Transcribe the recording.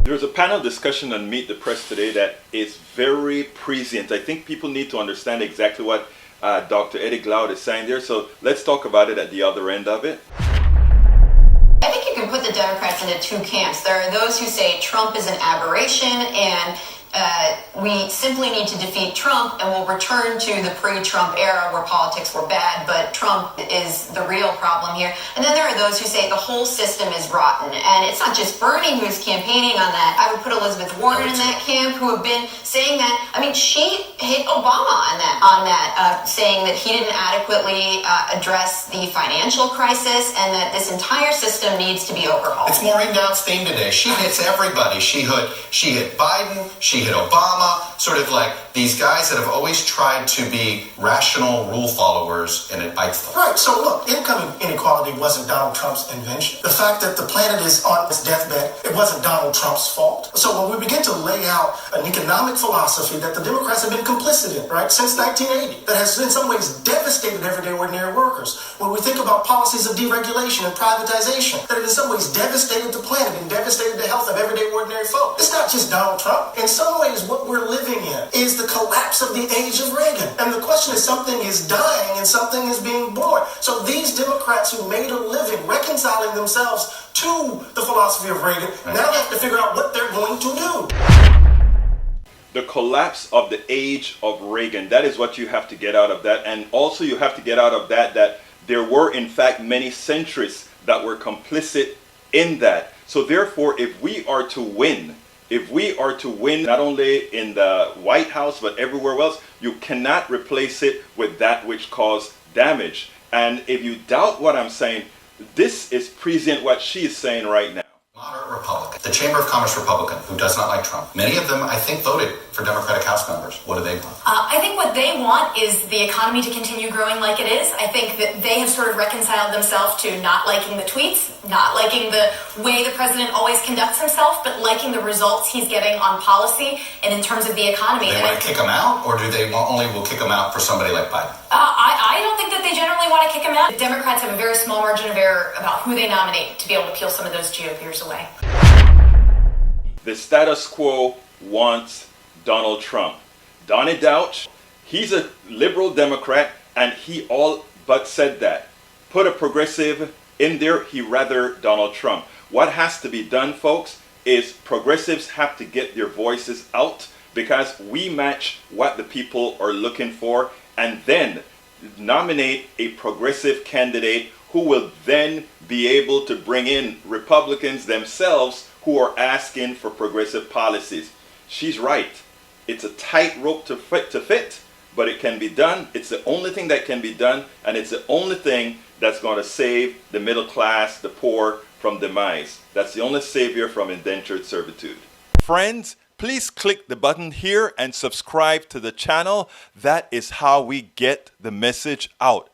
There's a panel discussion on Meet the Press today that is very prescient. I think people need to understand exactly what Dr. Eddie Glaude is saying there. So let's talk about it at the other end of it. I think you can put the Democrats into two camps. There are those who say Trump is an aberration and we simply need to defeat Trump and we'll return to the pre-Trump era where politics were bad, but Trump is the real problem here. And then there are those who say the whole system is rotten. And it's not just Bernie who's campaigning on that. I would put Elizabeth Warren in that camp, who have been saying that. I mean, she hit Obama on that, saying that he didn't adequately address the financial crisis and that this entire system needs to be overhauled. It's Maureen Dowd's theme today. She hits everybody. She hit Biden. She hit Obama, sort of like these guys that have always tried to be rational rule followers, and it bites them. Right, so look, income inequality wasn't Donald Trump's invention. The fact that the planet is on its deathbed, it wasn't Donald Trump's fault. So when we begin to lay out an economic philosophy that the Democrats have been complicit in, right, since 1980, that has in some ways devastated everyday ordinary workers. When we think about policies of deregulation and privatization, that have in some ways devastated the planet and devastated the health of everyday ordinary folk. It's not just Donald Trump. In some ways, what we're living in is the collapse of the age of Reagan. And the question is, something is dying and something is being born. So these Democrats who made a living reconciling themselves to the philosophy of Reagan now have to figure out what they're going to do. The collapse of the age of Reagan, that is what you have to get out of that. And also you have to get out of that there were in fact many centrists that were complicit in that. So therefore, if we are to win not only in the White House but everywhere else, you cannot replace it with that which caused damage. And if you doubt what I'm saying, this is prescient what she is saying right now. Moderate Republican, the Chamber of Commerce Republican, who does not like Trump. Many of them, I think, voted for Democratic House members. What do they want? I think what they want is the economy to continue growing like it is. I think that they have sort of reconciled themselves to not liking the tweets, not liking the way the president always conducts himself, but liking the results he's getting on policy and in terms of the economy. Do they want to kick him out, or do they only will kick him out for somebody like Biden? I don't think that they generally want to kick him out. The Democrats have a very small margin of error about who they nominate to be able to peel some of those GOPers away. The status quo wants Donald Trump. Donnie Dauch, he's a liberal Democrat, and he all but said that. Put a progressive in there, he rather Donald Trump. What has to be done, folks, is progressives have to get their voices out, because we match what the people are looking for, and then nominate a progressive candidate who will then be able to bring in Republicans themselves who are asking for progressive policies. She's right. It's a tightrope to fit, but it can be done. It's the only thing that can be done, and it's the only thing that's going to save the middle class, the poor, from demise. That's the only savior from indentured servitude. Friends, please click the button here and subscribe to the channel. That is how we get the message out.